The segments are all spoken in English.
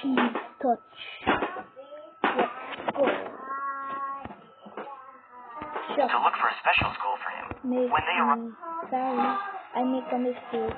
cheese touch. Let's go. Shop. To look for a special school for him. Make When they arrive. Sorry, I make a mistake.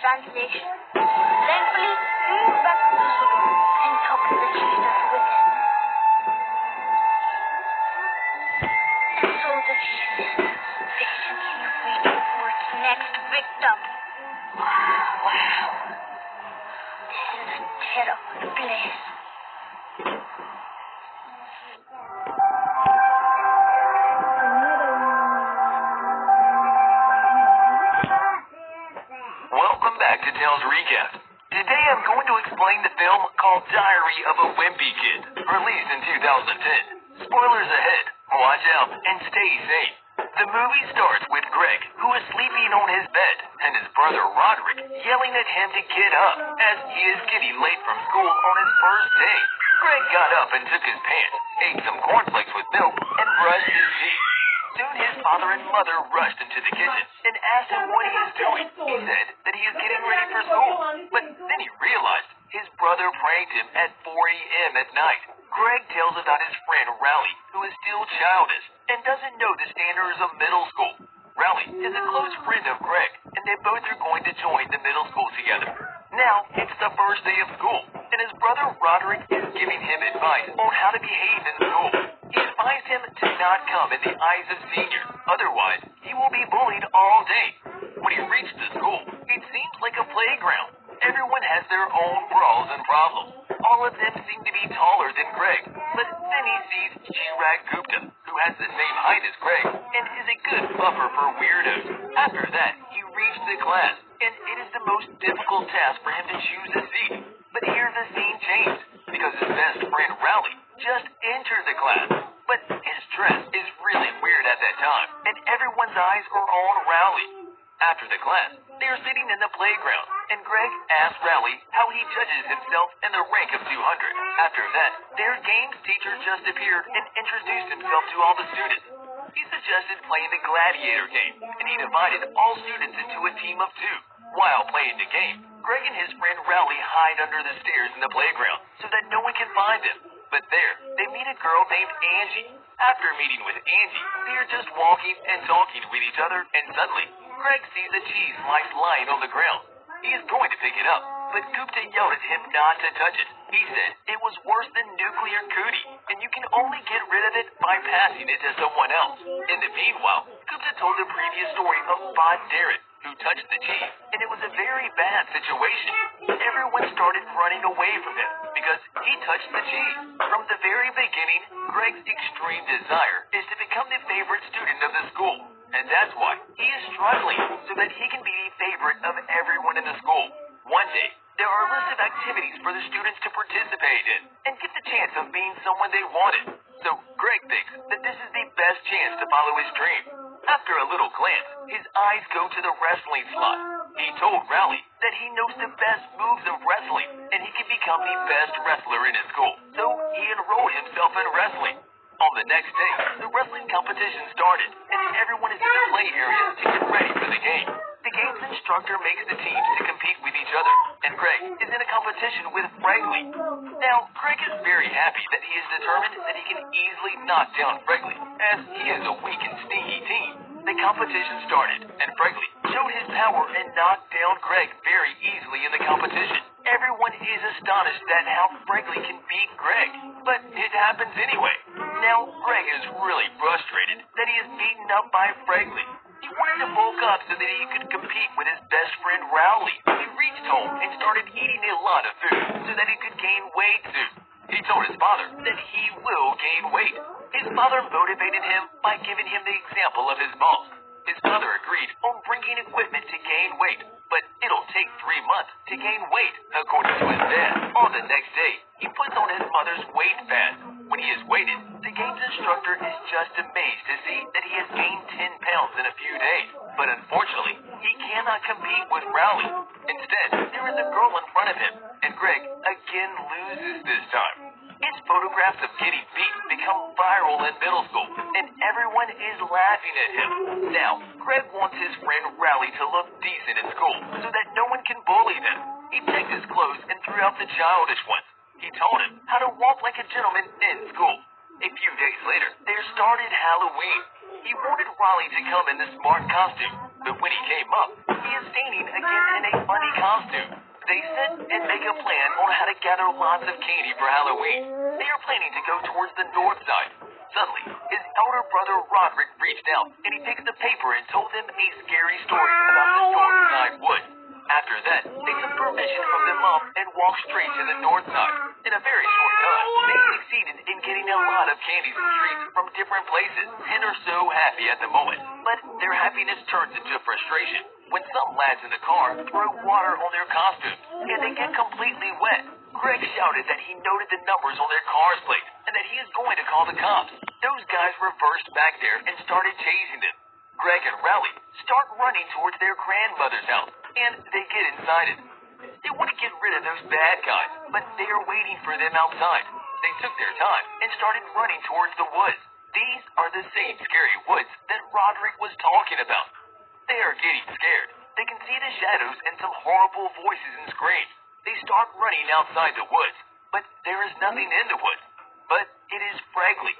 Translation. Thankfully, he moved back to the school and took the cheetah with him. And so the cheetah patiently waited for its next victim. Wow. This is a terrible place. Welcome back to Tales Recap. Today I'm going to explain the film called Diary of a Wimpy Kid, released in 2010. Spoilers ahead. Watch out and stay safe. The movie starts with Greg, who is sleeping on his bed, and his brother Roderick yelling at him to get up as he is getting late from school on his first day. Greg got up and took his pants, ate some cornflakes with milk, and brushed his teeth. Soon his father and mother rushed into the kitchen and asked him what he is doing. He said that he is getting ready for school, but then he realized his brother pranked him at 4 a.m. at night. Greg tells about his friend Rowley, who is still childish and doesn't know the standards of middle school. Rowley is a close friend of Greg, and they both are going to join the middle school together. Now, it's the first day of school, and his brother Roderick is giving him advice on how to behave in school. He advised him to not come in the eyes of seniors, otherwise he will be bullied all day. When he reached the school, it seems like a playground. Everyone has their own brawls and problems. All of them seem to be taller than Greg, but then he sees Chirag Gupta, who has the same height as Greg, and is a good buffer for weirdos. After that, he reached the class, and it is the most difficult task for him to choose a seat. But here the scene changed, because his best friend Rowley just entered the class. But his dress is really weird at that time, and everyone's eyes are on Rowley. After the class, they are sitting in the playground, and Greg asks Rowley how he judges himself in the rank of 200. After that, their games teacher just appeared and introduced himself to all the students. He suggested playing the gladiator game, and he divided all students into a team of 2. While playing the game, Greg and his friend Rowley hide under the stairs in the playground so that no one can find them. But there, they meet a girl named Angie. After meeting with Angie, they are just walking and talking with each other, and suddenly, Greg sees a cheese slice lying on the ground. He is going to pick it up, but Gupta yelled at him not to touch it. He said it was worse than nuclear cootie, and you can only get rid of it by passing it to someone else. In the meanwhile, Gupta told the previous story of Bod Darren, who touched the cheese, and it was a very bad situation. Everyone started running away from him because he touched the cheese. From the very beginning, Greg's extreme desire is to become the favorite student of the school, and that's why he is struggling so that he can be the favorite of everyone in the school. One follow his dream. After a little glance, his eyes go to the wrestling slot. He told Rowley that he knows the best moves of wrestling and he can become the best wrestler in his school. So he enrolled himself in wrestling. On the next day, the wrestling competition started and everyone is in the play area to get ready for the game. The game's instructor makes the teams to compete with each other, and Greg is in a competition with Fregley. Now, Greg is very happy that he is determined that he can easily knock down Fregley, as he is a weak and sneaky team. The competition started, and Fregley showed his power and knocked down Greg very easily in the competition. Everyone is astonished at how Fregley can beat Greg, but it happens anyway. Now, Greg is really frustrated that he is beaten up by Fregley. He wanted to bulk up so that he could compete with his best friend Rowley. He reached home and started eating a lot of food so that he could gain weight soon. He told his father that he will gain weight. His father motivated him by giving him the example of his boss. His father agreed on bringing equipment to gain weight, but it'll take 3 months to gain weight, according to his dad. On the next day, he puts on his mother's weight pads. When he is weighted, the game's instructor is just amazed to see that he has gained 10 pounds in a few days. But unfortunately, he cannot compete with Rowley. Instead, there is a girl in front of him, and Greg again loses this time. His photographs of getting beat become viral in middle school, and everyone is laughing at him. Now, Greg wants his friend Rowley to look decent in school so that no one can bully them. He checked his clothes and threw out the childish ones. He told him how to walk like a gentleman in school. A few days later, there started Halloween. He wanted Raleigh to come in the smart costume, but when he came up, he is standing again in a funny costume. They sit and make a plan on how to gather lots of candy for Halloween. They are planning to go towards the north side. Suddenly, his elder brother Roderick reached out, and he picked the paper and told them a scary story about the north side woods. After that, they took permission from their mom and walked straight to the north side. In a very short time, they succeeded in getting a lot of candies and treats from different places and are so happy at the moment. But their happiness turns into frustration when some lads in the car throw water on their costumes and they get completely wet. Greg shouted that he noted the numbers on their car's plate and that he is going to call the cops. Those guys reversed back there and started chasing them. Greg and Rowley start running towards their grandmother's house, and they get inside it. They want to get rid of those bad guys, but they are waiting for them outside. They took their time and started running towards the woods. These are the same scary woods that Roderick was talking about. They are getting scared. They can see the shadows and some horrible voices and screams. They start running outside the woods, but there is nothing in the woods. But it is Fregley.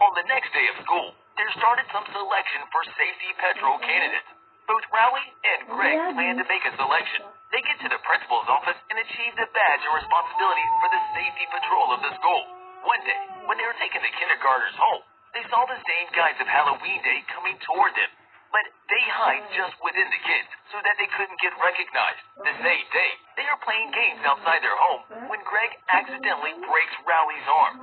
On the next day of school, there started some selection for safety patrol candidates. Both Rowley and Greg plan to make a selection. They get to the principal's office and achieve the badge and responsibility for the safety patrol of the school. One day, when they were taking the kindergartners home, they saw the same guys of Halloween Day coming toward them. But they hide just within the kids so that they couldn't get recognized. The same day, they are playing games outside their home when Greg accidentally breaks Rowley's arm.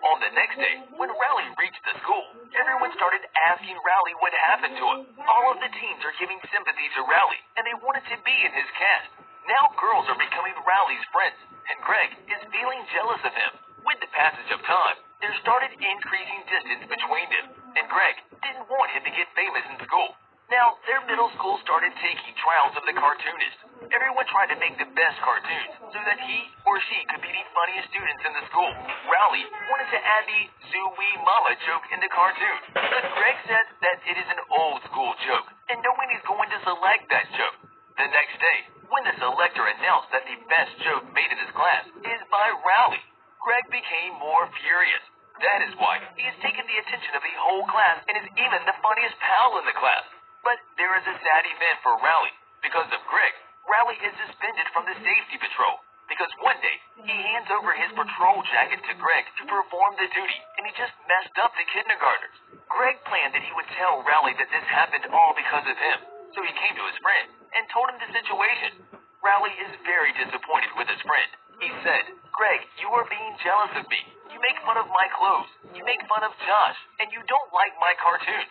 On the next day, when Rowley reached the school, everyone started asking Rowley what happened to him. All of the teens are giving sympathy to Rowley, and they wanted to be in his cast. Now girls are becoming Rowley's friends, and Greg is feeling jealous of him. With the passage of time, there started increasing distance between them, and Greg didn't want him to get famous in school. Now, their middle school started taking trials of the cartoonists. Everyone tried to make the best cartoons so that he or she could be the funniest students in the school. Rowley wanted to add the Zoo-wee Mama joke in the cartoon, but Greg said that it is an old school joke, and no one is going to select that joke. The next day, when the selector announced that the best joke made in his class is by Rowley, Greg became more furious. That is why he has taken the attention of the whole class and is even the funniest pal in the class. But there is a sad event for Rowley. Because of Greg, Rowley is suspended from the safety patrol. Because one day, he hands over his patrol jacket to Greg to perform the duty, and he just messed up the kindergartners. Greg planned that he would tell Rowley that this happened all because of him. So he came to his friend and told him the situation. Rowley is very disappointed with his friend. He said, "Greg, you are being jealous of me. You make fun of my clothes. You make fun of Josh. And you don't like my cartoons.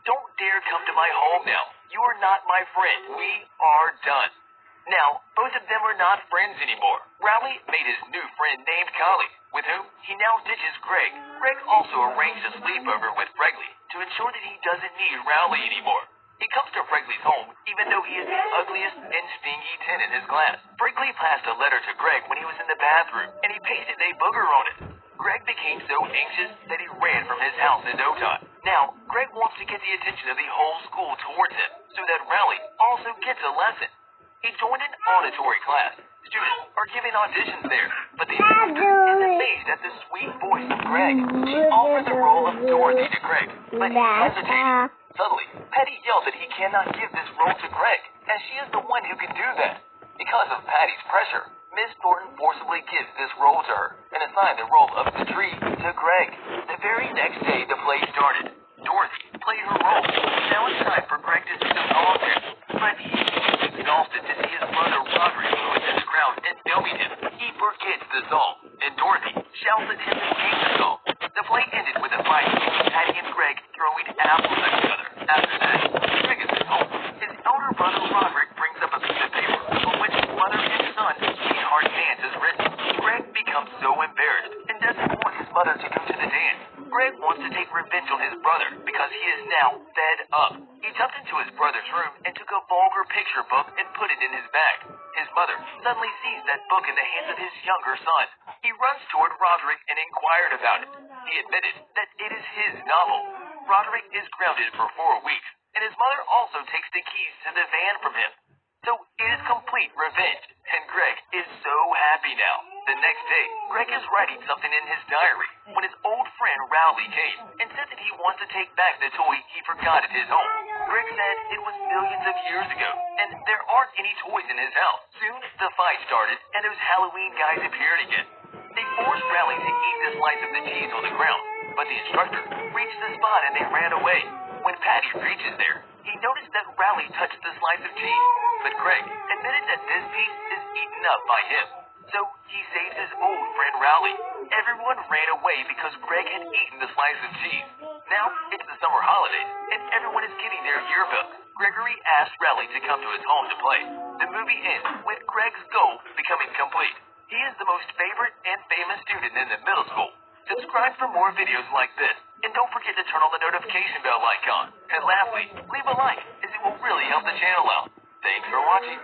Don't dare come to my home now. You are not my friend. We are done." Now, both of them are not friends anymore. Rowley made his new friend named Collie, with whom he now ditches Greg. Greg also arranged a sleepover with Fregley to ensure that he doesn't need Rowley anymore. He comes to Fregley's home, even though he is the ugliest and stingy 10 in his class. Fregley passed a letter to Greg when he was in the bathroom, and he pasted a booger on it. Greg became so anxious that he ran from his house in no time. Now, Greg wants to get the attention of the whole school towards him, so that Rowley also gets a lesson. He joined an auditory class. Students are giving auditions there, but the student is amazed at the sweet voice of Greg. She offered the role of Dorothy to Greg, but he hesitated. Suddenly, Patty yells that he cannot give this role to Greg, as she is the one who can do that. Because of Patty's pressure, Miss Thornton forcibly gives this role to her and assigned the role of the tree to Greg. The very next day, the play started. Dorothy played her role. Now it's time for Greg to sing a song there, but he is exhausted to see his brother Roderick who is in the crowd and filming him. He forgets the song, and Dorothy shouts at him to sing the song. The play ended with a fight between Patty and Greg throwing apples at each other. After that, Greg is at home. His elder brother Roderick brings up a piece of paper on which mother and son sweetheart dance is written. Greg becomes so embarrassed and doesn't want his mother to go to the dance. Greg wants to take revenge on his brother because he is now fed up. He jumped into his brother's room and took a vulgar picture book and put it in his bag. His mother suddenly sees that book in the hands of his younger son. He runs toward Roderick and inquired about it. He admitted that it is his novel. Roderick is grounded for 4 weeks, and his mother also takes the keys to the van from him. So it is complete revenge, and Greg is so happy now. The next day, Greg is writing something in his diary when his old friend Rowley came and said that he wants to take back the toy he forgot at his home. Greg said it was millions of years ago, and there aren't any toys in his house. Soon, the fight started, and those Halloween guys appeared again. They forced Rowley to eat the slice of the cheese on the ground, but the instructor reached the spot and they ran away. When Patty reaches there, he noticed that Rowley touched the slice of cheese, but Greg admitted that this piece is eaten up by him. So he saves his old friend Rowley. Everyone ran away because Greg had eaten the slice of cheese. Now it's the summer holidays, and everyone is getting their yearbooks. Gregory asked Rowley to come to his home to play. The movie ends with Greg's goal becoming complete. He is the most favorite and famous student in the middle school. Subscribe for more videos like this, and don't forget to turn on the notification bell icon. And lastly, leave a like, as it will really help the channel out. Thanks for watching.